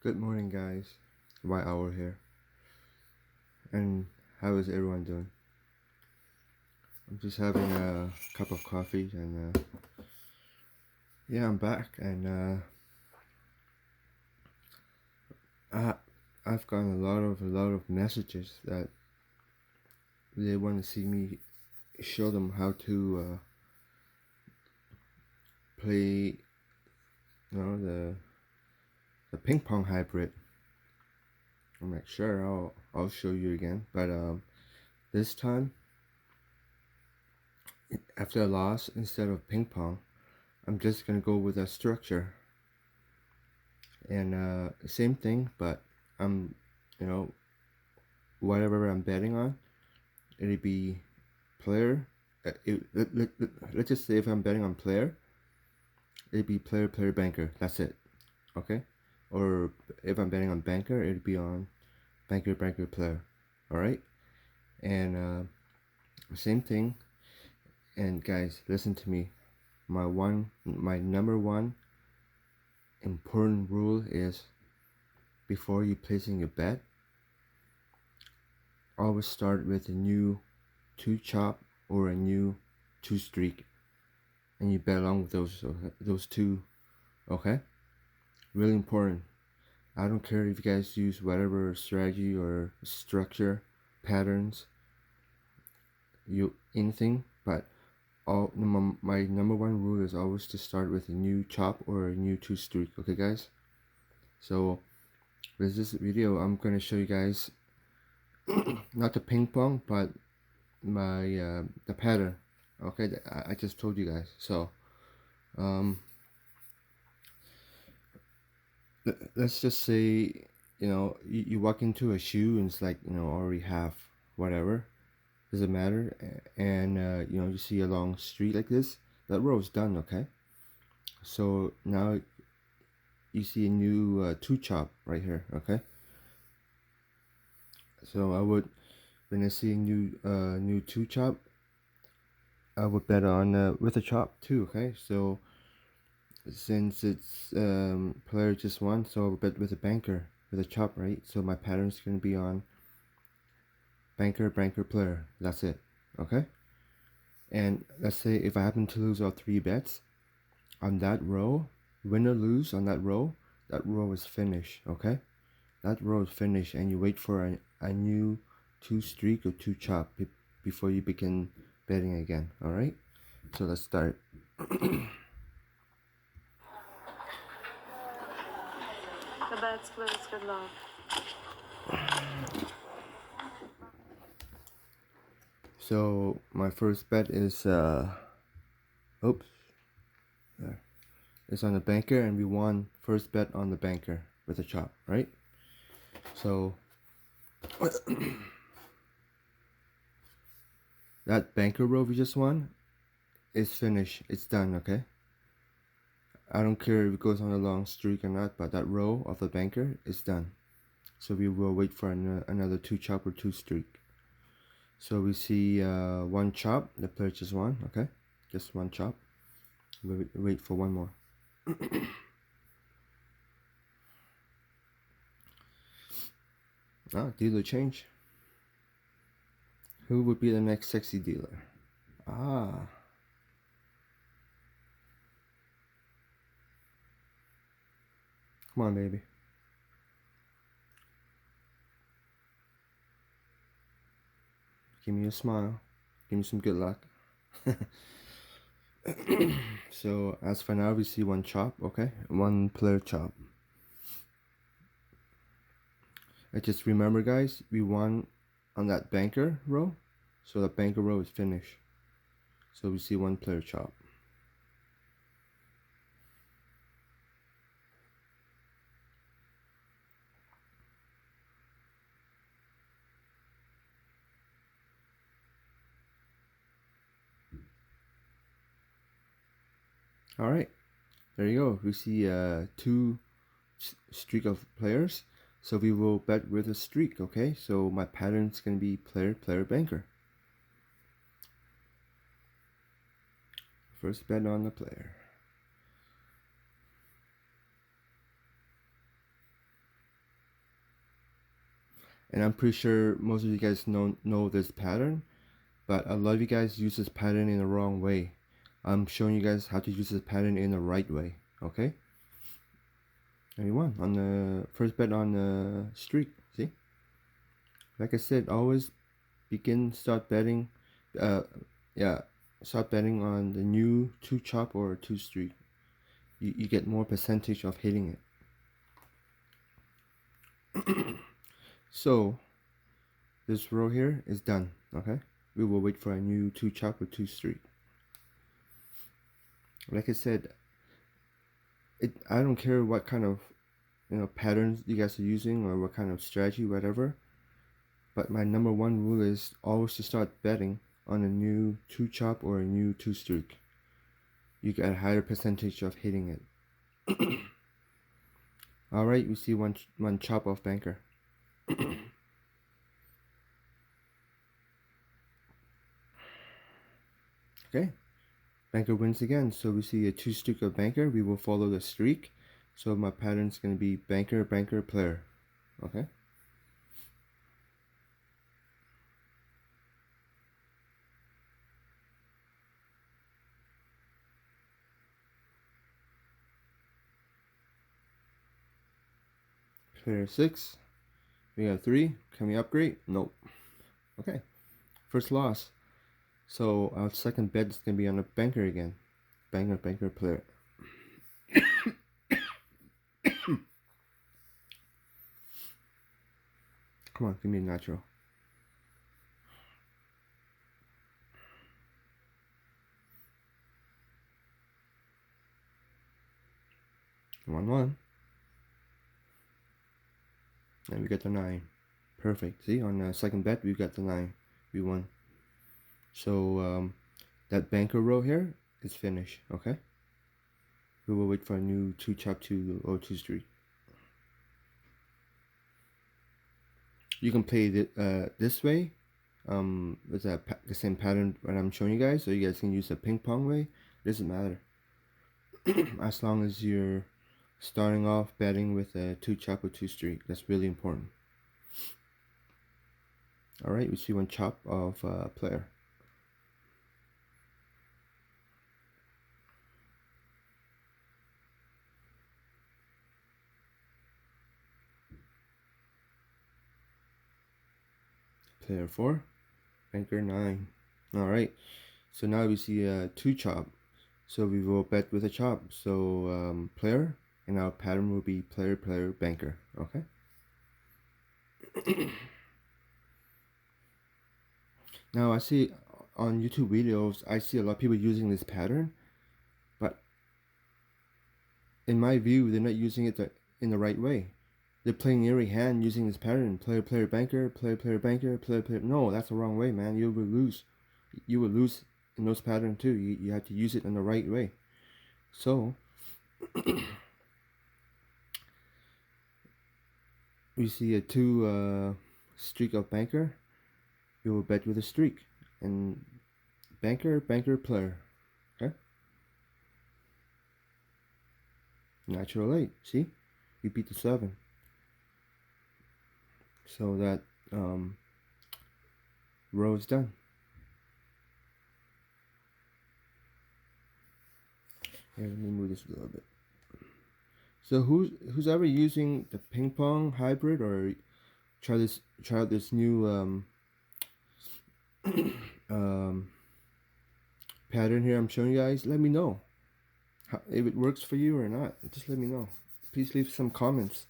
Good morning, guys. White Owl here. And how is everyone doing? I'm just having a cup of coffee, and yeah, I'm back. And I, I've gotten a lot of messages that they want to see me show them how to play, the ping pong hybrid. I'm like, sure, I'll show you again, but this time after a loss, instead of ping pong, I'm just gonna go with a structure. And same thing, but I'm, you know, whatever I'm betting on, it'd be player. Let's just say if I'm betting on player, it'd be player, player, banker. That's it. Okay? Or if I'm betting on banker, it'd be on banker, banker, player. All right? And same thing. And guys, listen to me. My number one important rule is before you placing a bet, always start with a new 2 chop or a new 2 streak, and you bet along with those two. Okay, really important. I don't care if you guys use whatever strategy or structure, patterns, you anything, but my number one rule is always to start with a new chop or a new 2 streak. Okay, guys. So with this video, I'm gonna show you guys not the ping pong, but my the pattern. Okay, I just told you guys. So um let's just say, you walk into a shoe and it's like, already half whatever, doesn't matter. And you see a long street like this, that row is done. Okay, so now you see a new 2 chop right here. Okay, so I would, when I see a new 2 chop, I would bet on with a chop too. Okay, so since it's player just won, so I would bet with a banker with a chop, right? So my pattern's gonna be on banker, banker, player. That's it. Okay, and let's say if I happen to lose all 3 bets on that row, win or lose on that row is finished. Okay, that row is finished, and you wait for a new 2 streak or 2 chop before you begin betting again. All right, so let's start. The bet's closed. Good luck. So my first bet is oops, there. It's on the banker, and we won first bet on the banker with a chop, right? So that banker row we just won is finished. It's done. Okay, I don't care if it goes on a long streak or not, but that row of the banker is done. So we will wait for another 2 chop or 2 streak. So we see 1 chop. The player just won. Okay, just 1 chop. We wait for one more. Dealer change. Who would be the next sexy dealer? Ah, come on, baby. Give me a smile. Give me some good luck. So as for now, we see 1 chop. Okay, 1 player chop. I just remember, guys, we won on that banker row, so that banker row is finished. So we see 1 player chop. All right, there you go. We see 2 streak of players, so we will bet with a streak. Okay, so my pattern's gonna be player, player, banker. First bet on the player. And I'm pretty sure most of you guys know this pattern, but a lot of you guys use this pattern in the wrong way. I'm showing you guys how to use this pattern in the right way. Okay. And we won on the first bet on the streak. See, like I said, always start betting. Yeah, start betting on the new 2 chop or 2 streak. You get more percentage of hitting it. So this row here is done. Okay, we will wait for a new 2 chop or 2 streak. Like I said, I don't care what kind of patterns you guys are using or what kind of strategy, whatever. But my number one rule is always to start betting on a new 2 chop or a new 2 streak. You get a higher percentage of hitting it. All right, we see one chop off banker. Okay, banker wins again. So we see a 2 streak of banker. We will follow the streak. So my pattern is going to be banker, banker, player. Okay. Player 6. We got 3. Can we upgrade? Nope. Okay. First loss. So our second bet is going to be on a banker again. Banker, banker, player. Come on, give me a natural. One. And we got the 9. Perfect. See, on the second bet, we got the 9. We won. So that banker row here is finished. Okay. We will wait for a new 2 chop 2 or 2 streak. You can play it this way. With the same pattern that I'm showing you guys, so you guys can use the ping pong way. It doesn't matter. As long as you're starting off betting with a 2 chop or 2 streak. That's really important. Alright, we see one chop of player. Player 4, banker 9. Alright, so now we see a 2 chop. So we will bet with a chop. So player, and our pattern will be player, player, banker. Okay. Now I see on YouTube videos, I see a lot of people using this pattern, but in my view, they're not using it in the right way. They're playing every hand using this pattern. Player, player, banker, player, player, banker, player, player. No, that's the wrong way, man. You will lose. You will lose in those patterns too. You have to use it in the right way. So we see a 2 streak of banker. We will bet with a streak. And banker, banker, player. Okay? Natural 8. See? We beat the 7. So that row is done. Here, let me move this a little bit. So who's ever using the ping pong hybrid or try out this new pattern here I'm showing you guys, let me know if it works for you or not. Just let me know. Please leave some comments.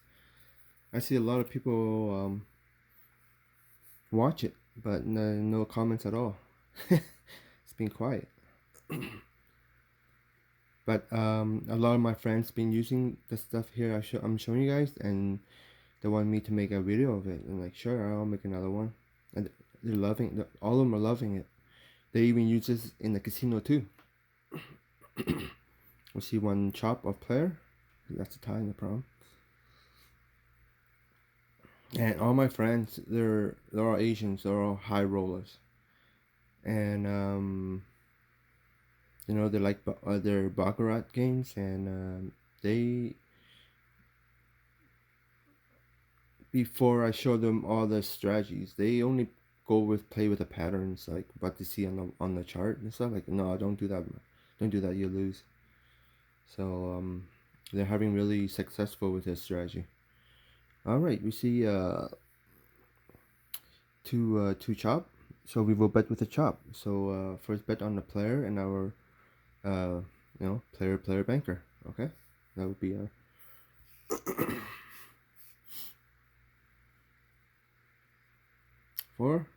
I see a lot of people watch it, but no comments at all. It's been quiet. But a lot of my friends been using the stuff here I'm showing you guys, and they want me to make a video of it. I'm like, sure, I'll make another one. And they're loving it. All of them are loving it. They even use this in the casino too. We see one chop of player. That's a tie in the problem. And all my friends, they're all Asians. They're all high rollers. And you know, they like their baccarat games, and they before I show them all the strategies. They only play with the patterns like what they see on the chart and stuff. Like, no, don't do that. Don't do that. You lose. So they're having really successful with this strategy. All right, we see two chop. So we will bet with a chop. So first bet on the player and our player banker. Okay, that would be our. Four.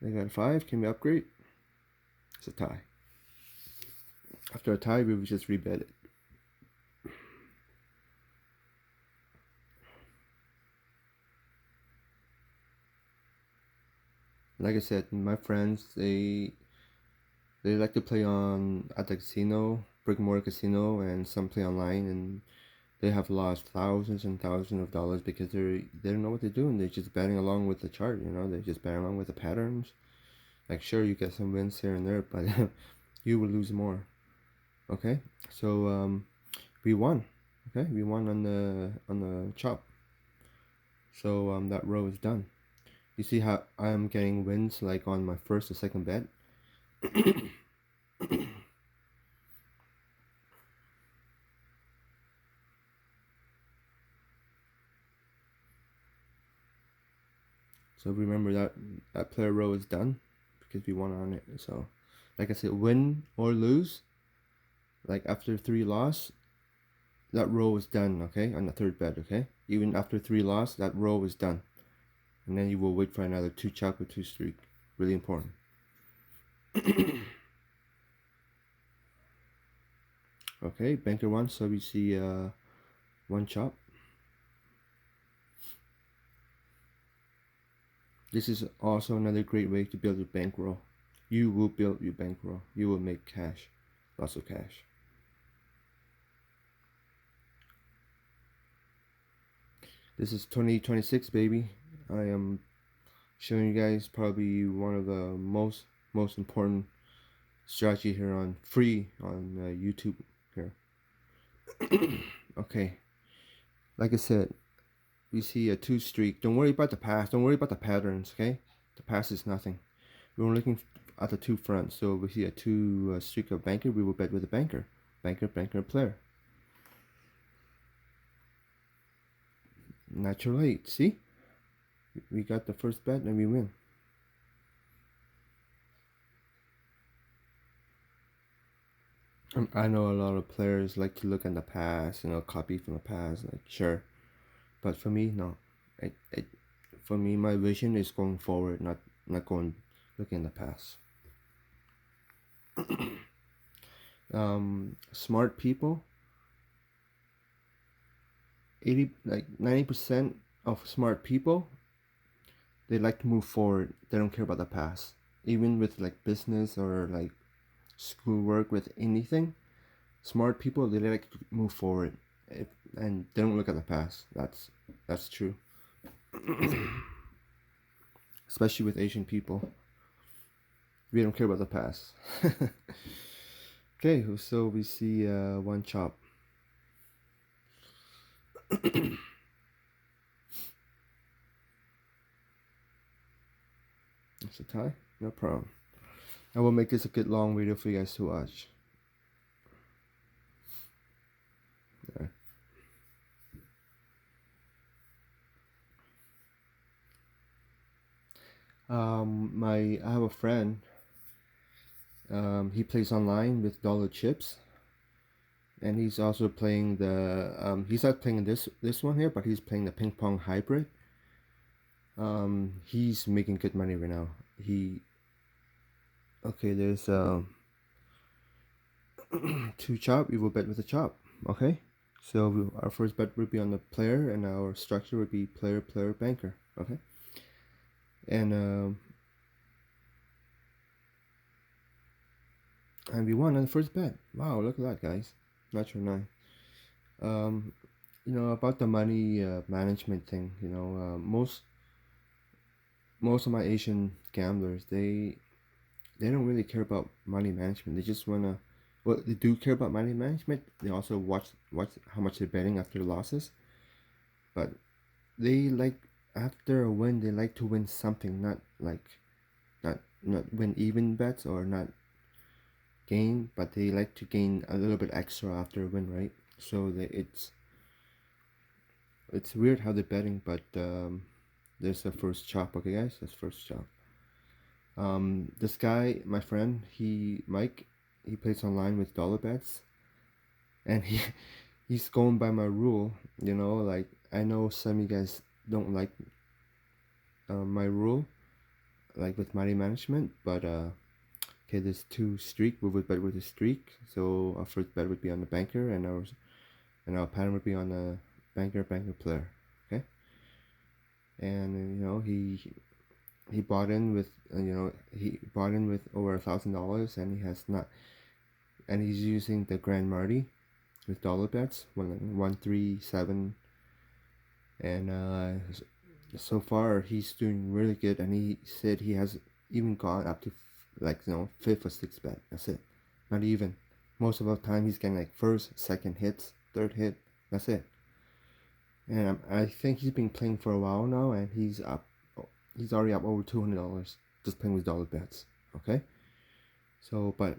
They got a 5. Can we upgrade? It's a tie. After a tie, we would just rebet it. Like I said, my friends, they like to play at the casino, brick and mortar casino, and some play online, and they have lost thousands and thousands of dollars because they don't know what they're doing. They're just betting along with the chart, they're just betting along with the patterns. Like, sure, you get some wins here and there, but you will lose more. Okay, so we won. Okay, we won on the chop. So that row is done. You see how I'm getting wins like on my first or second bet. So remember that player row is done because we won on it. So like I said, win or lose, like after 3 loss, that row is done. Okay, on the third bet. Okay, even after 3 loss, that row is done, and then you will wait for another 2 chop with 2 streak. Really important. Okay, banker 1. So we see 1 chop. This is also another great way to build your bankroll. You will build your bankroll. You will make cash, lots of cash. This is 2026, baby. I am showing you guys probably one of the most important strategy here on YouTube here. Okay, like I said, we see a 2 streak. Don't worry about the past. Don't worry about the patterns. Okay, the past is nothing. We're looking at the 2 fronts. So we see a 2 streak of banker. We will bet with a banker, player. Natural 8. See, we got the first bet and we win. I know a lot of players like to look at the past, copy from the past, like, sure. But for me, no. For me, my vision is going forward, not going looking in the past. Smart people, 90% of smart people, they like to move forward. They don't care about the past, even with like business or like schoolwork, with anything. Smart people, they like to move forward, and they don't look at the past. That's true. Especially with Asian people, we don't care about the past. Okay, so we see 1 chop. It's a tie, no problem. I will make this a good long video for you guys to watch. There. I have a friend. He plays online with dollar chips, and he's also playing the. He's not playing this one here, but he's playing the ping pong hybrid. He's making good money right now. Okay, there's 2 chop. We will bet with a chop. Okay, so our first bet would be on the player, and our structure would be player, banker. Okay, and we won on the first bet. Wow, look at that, guys. Natural 9. About the money management thing. Most of my Asian gamblers, they don't really care about money management. They just wanna. Well, they do care about money management. They also watch how much they're betting after the losses. But they like after a win they like to win something, not like not win even bets or not gain, but they like to gain a little bit extra after a win, right? So it's weird how they're betting, but there's the first chop. Okay, guys, that's first chop. This guy, my friend, Mike, he plays online with dollar bets, and he's going by my rule. You know, like I know some of you guys don't like my rule, like with money management, but okay, there's two streak. We would bet with a streak, so our first bet would be on the banker, and our pattern would be on the banker player. Okay, and you know he bought in with he bought in with over $1,000, and he has not, and he's using the Grand Marty with dollar bets 137, and so far he's doing really good, and he said he has even gone up to like fifth or sixth bet. That's it, not even. Most of the time he's getting like first, second hits, third hit. That's it. And I think he's been playing for a while now, and he's up. He's already up over $200 just playing with dollar bets. Okay, so but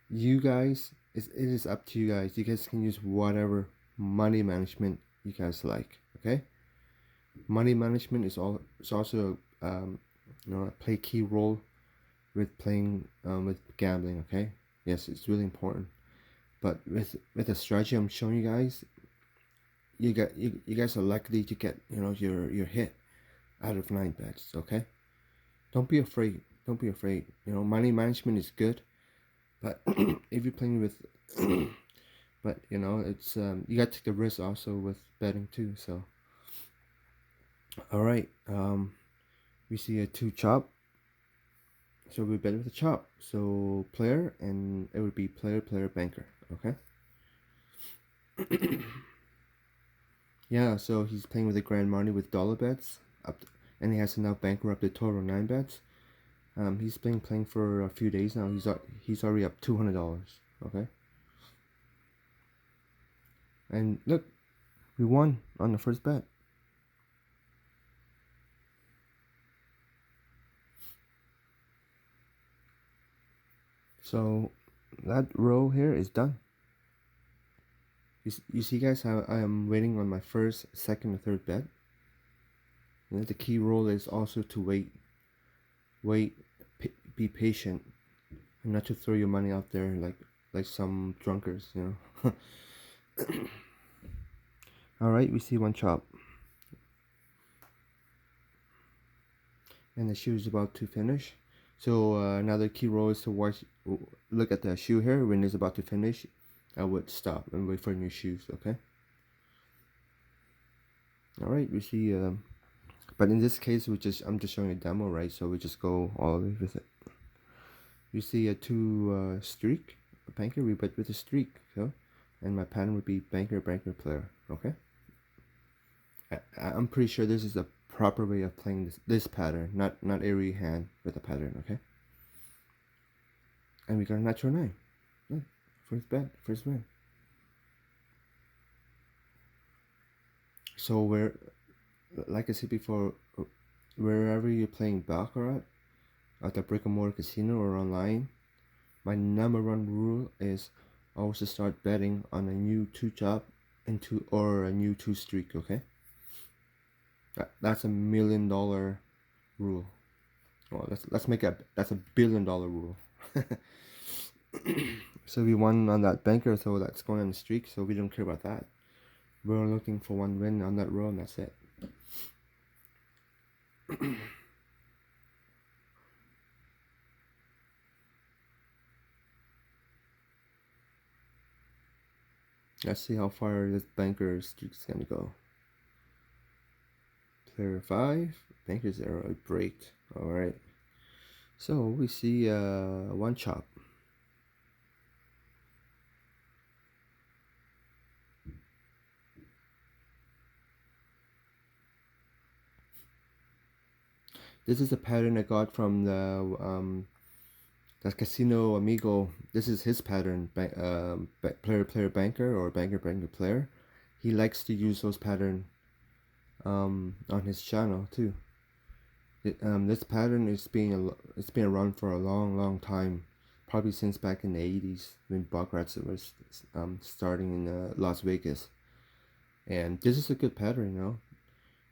you guys, it is up to you guys. You guys can use whatever money management you guys like. Okay, money management is also play a key role with playing with gambling. Okay, yes, it's really important. But with the strategy I'm showing you guys, you guys are likely to get your hit out of 9 bets. Okay, don't be afraid. Don't be afraid. Money management is good, but if you're playing with, but it's you got to take the risk also with betting too. So, all right, we see a 2 chop, so we bet with a chop. So player, and it would be player banker. Okay. Yeah, so he's playing with the Grand Marty with dollar bets and he has enough banker up to total 9 bets. He's been playing for a few days now. He's already up $200. Okay. And look, we won on the first bet. So that row here is done. You see, guys, how I am waiting on my first, second, or third bet. And the key rule is also to wait, be patient, and not to throw your money out there like some drunkards, All right, we see 1 chop. And the shoe is about to finish. So another key rule is to look at the shoe here. When it's about to finish, I would stop and wait for new shoes. Okay. All right, we see. But in this case, I'm just showing a demo, right? So we just go all the way with it. You see a 2 streak, a banker. We bet with a streak. So, and my pattern would be banker player. Okay. I'm pretty sure this is the proper way of playing this pattern, not every hand with a pattern. Okay. And we got a natural 9. Yeah. First bet, first win. So like I said before, wherever you're playing Baccarat, at the brick and mortar casino or online, my number 1 rule is always to start betting on a new 2 chop or a new 2 streak. Okay, that's $1 million rule. Well, let's make that's $1 billion rule. So we won on that banker, so that's going on the streak. So we don't care about that. We're looking for 1 win on that row, and that's it. Let's see how far this banker streak's gonna go. Player 5, banker 0, it breaked. Alright. So we see 1 chop. This is a pattern I got from the Casino Amigo. This is his pattern, player banker or banker player. He likes to use those pattern on his channel too. This pattern it's been around for a long time, probably since back in the 80s when Baccarat was starting in Las Vegas. And this is a good pattern, you know.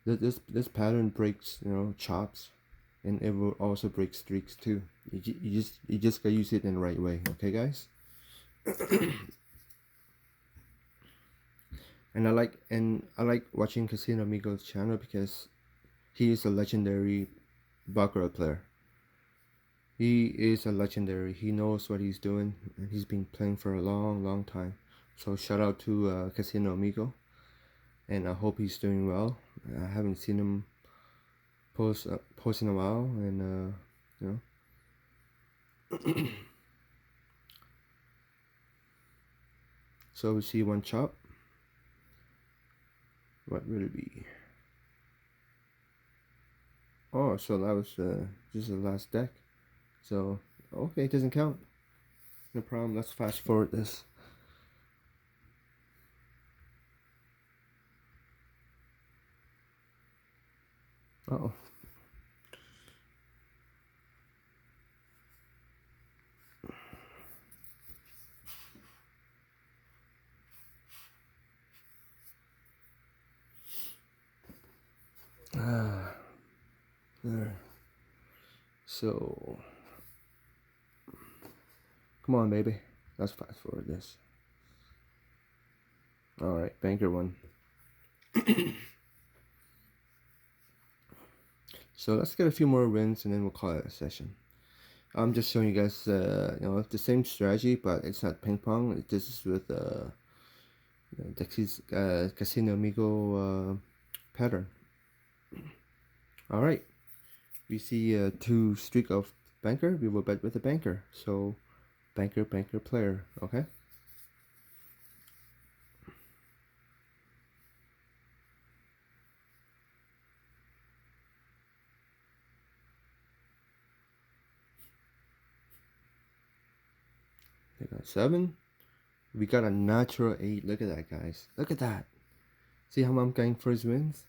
This pattern breaks, you know, chops, and it will also break streaks too. You just gotta use it in the right way, okay, guys. And I like watching Casino Amigo's channel because he is a legendary Baccarat player. He is a legendary. He knows what he's doing, and he's been playing for a long time. So shout out to Casino Amigo, and I hope he's doing well. I haven't seen him post in a while, and you know. So we see one chop. What will it be? Oh, so that was just the last deck. So okay, it doesn't count. No problem. Let's fast forward this. Uh-oh. There. So come on, baby. Let's fast forward this. Alright, banker one. So let's get a few more wins and then we'll call it a session. I'm just showing you guys, you know, the same strategy, but it's not ping pong. This is with the Casino Amigo pattern. All right, we see 2 streak of banker. We will bet with the banker. So, banker player. Okay. They got 7. We got a natural 8. Look at that, guys. Look at that. See how I'm going for his wins?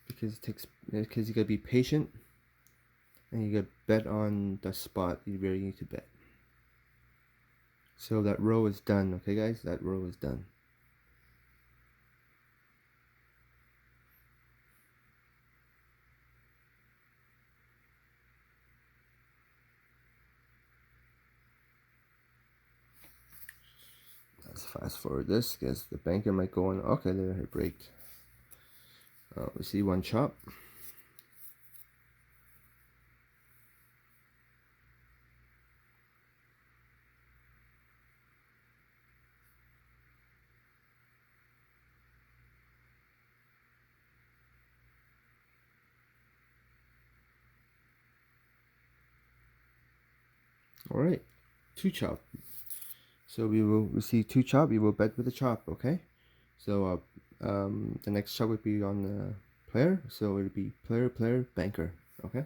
Because you gotta be patient, and you gotta bet on the spot you really need to bet. So that row is done, okay, guys? That row is done. Let's fast forward this because the banker might go on. Okay, there it break. We see one chop. All right, 2 chop. So we see 2 chop. We will bet with a chop. Okay. So the next chop would be on the player. So it would be player banker. Okay.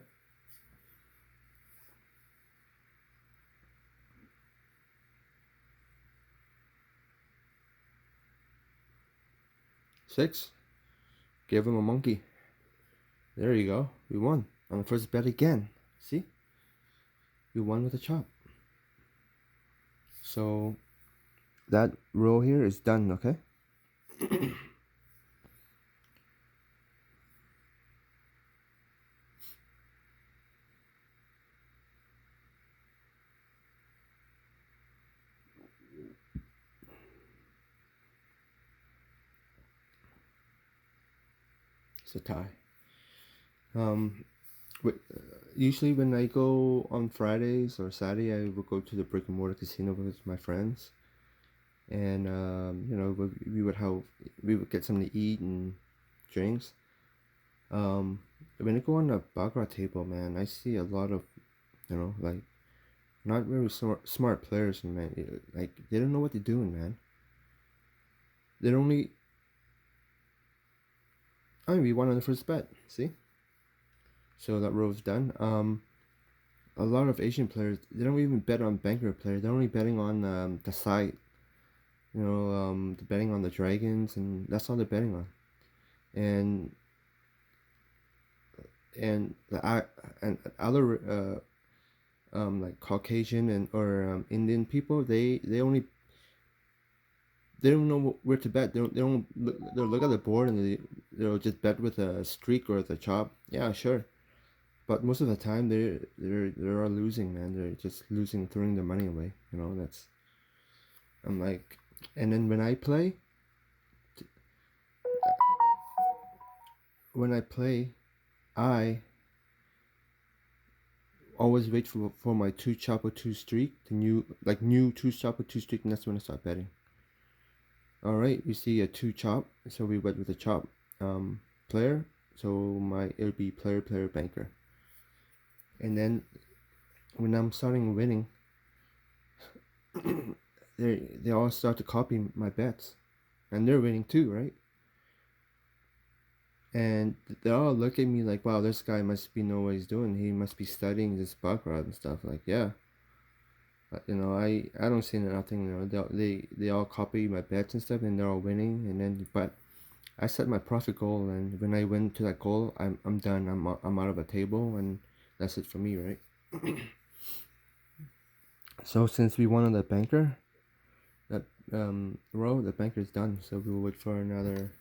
Six. Give him a monkey. There you go. We won on the first bet again. See? We won with a chop. So that row here is done, okay? It's a tie. Usually when I go on Fridays or Saturday, I will go to the brick and mortar casino with my friends, and you know, we would get something to eat and drinks. When I go on the baccarat table, man, I see a lot of, you know, like not very smart players, man. Like they don't know what they're doing, man. They're only. I mean, we won on the first bet. See. So that row is done. A lot of Asian players, they don't even bet on banker players. They're only betting on the side. You know, they're betting on the dragons, and that's all they're betting on. and and other like Caucasian and or Indian people, they don't know where to bet. They'll look at the board and they'll just bet with a streak or the chop. Yeah, sure. But most of the time they're all losing, man. They're just losing, throwing their money away. You know, that's I'm like, and then when I play, I always wait for my two chop or two streak, the new two chop or two streak, and that's when I start betting. All right, we see a two chop, so we went with the chop. Player, so it'll be player banker. And then when I'm starting winning, they all start to copy my bets, and they're winning too, right? And they all look at me like, wow, this guy must be know what he's doing. He must be studying this baccarat and stuff. Like, yeah. But, you know, I don't see nothing. You know, they all copy my bets and stuff, and they're all winning. And then, but I set my profit goal, and when I win to that goal, I'm done. I'm out of a table, and that's it for me, right? So since we won on the banker, that row, the banker's done. So we'll wait for another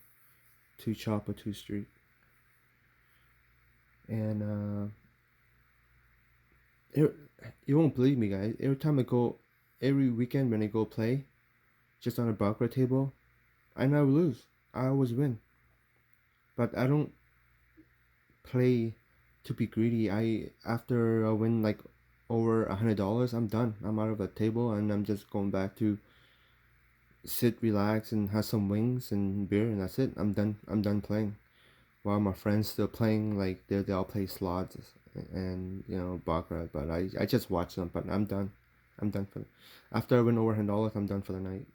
two chop or two streak. And you won't believe me, guys. Every weekend when I go play, just on a baccarat table, I never lose. I always win. But I don't play to be greedy. After I win like over $100, I'm done. I'm out of the table, and I'm just going back to sit, relax, and have some wings and beer, and that's it. I'm done. I'm done playing. While my friends still playing, like they all play slots and baccarat. But I just watch them. But I'm done. I'm done for. After I win over $100, I'm done for the night.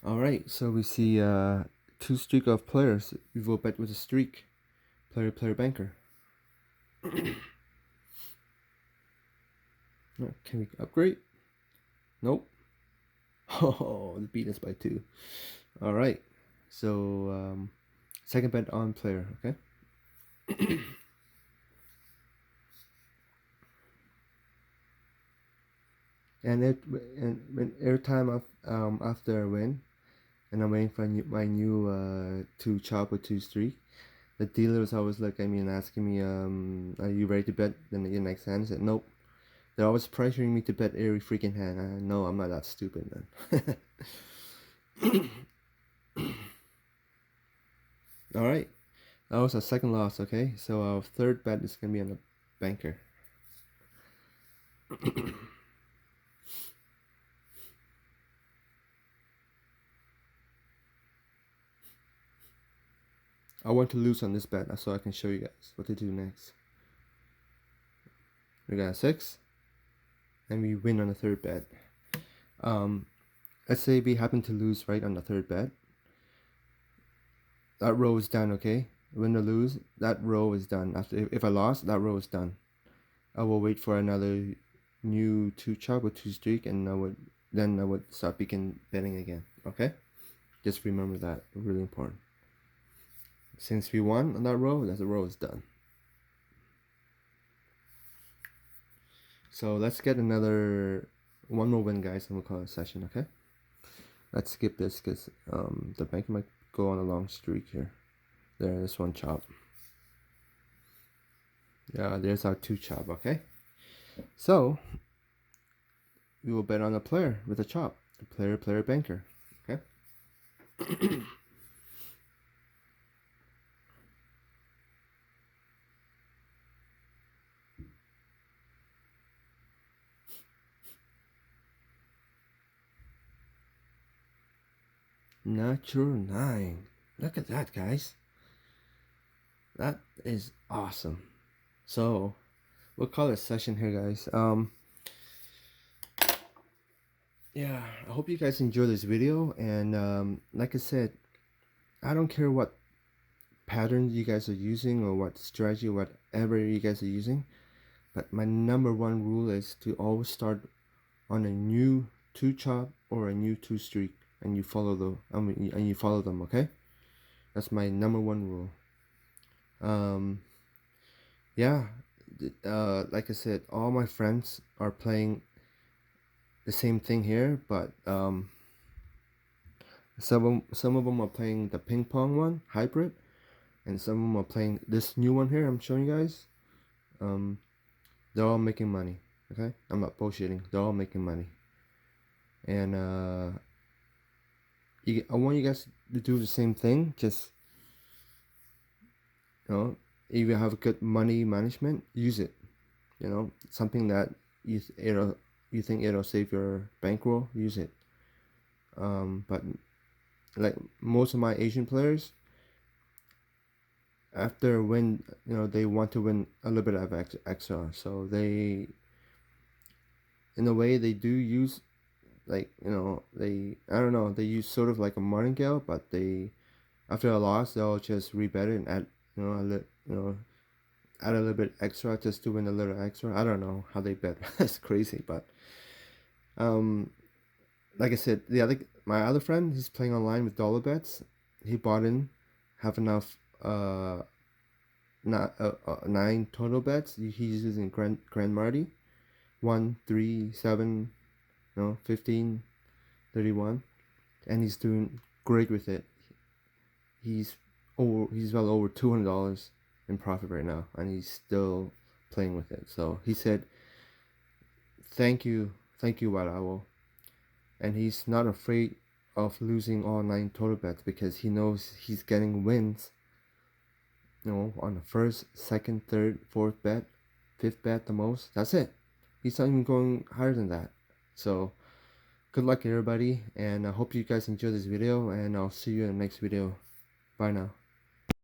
All right. So we see two streak of players. We will bet with a streak. Player banker. Can we upgrade? Nope. Oh, they beat us by 2. All right. So second bet on player. Okay. and every time after I win, and I'm waiting for my new 2 chop or 2 streak, the dealers always look at me and asking me, are you ready to bet the next hand? I said, nope. They're always pressuring me to bet every freaking hand. No, I'm not that stupid, man. All right. That was our second loss, okay? So our third bet is going to be on the banker. I want to lose on this bet so I can show you guys what to do next. We got a 6, and we win on the third bet. Let's say we happen to lose right on the third bet. That row is done, okay? Win or lose, that row is done. If I lost, that row is done. I will wait for another new 2 chop or 2 streak, and I would start begin betting again. Okay, just remember that, really important. Since we won on that row is done. So let's get one more win, guys, and we'll call it a session. Okay, let's skip this because the bank might go on a long streak here. There's 1 chop. Yeah, there's our 2 chop. Okay, so we will bet on a player with a chop. Player banker. Okay. Natural 9. Look at that, guys. That is awesome. So we'll call it a session here, guys. Yeah, I hope you guys enjoy this video, and like I said, I don't care what pattern you guys are using or what strategy, whatever you guys are using, but my number 1 rule is to always start on a new 2 chop or a new 2 streak. and you follow and you follow them. Okay, that's my number one rule. Yeah, like I said, all my friends are playing the same thing here, but some of them are playing the ping pong one hybrid, and some of them are playing this new one here. I'm showing you guys. They're all making money. Okay, I'm not bullshitting. They're all making money, and I want you guys to do the same thing. Just if you have good money management, use it. Something that you think it'll save your bankroll, use it. But like most of my Asian players, after win, they want to win a little bit of extra, so they, in a way, they do use, like, I don't know, they use sort of like a martingale, but they, after a loss, they'll just rebet it and add, add a little bit extra just to win a little extra. I don't know how they bet. That's crazy, but like I said, my other friend, he's playing online with dollar bets. He bought in, have enough not 9 total bets. He's using Grand Marty, 1, 3, 7, 15, 31, and he's doing great with it. He's well over $200 in profit right now, and he's still playing with it. So he said, thank you, White Owl. And he's not afraid of losing all 9 total bets because he knows he's getting wins, on the first, second, third, fourth bet, fifth bet the most. That's it. He's not even going higher than that. So good luck everybody, and I hope you guys enjoy this video, and I'll see you in the next video. Bye now.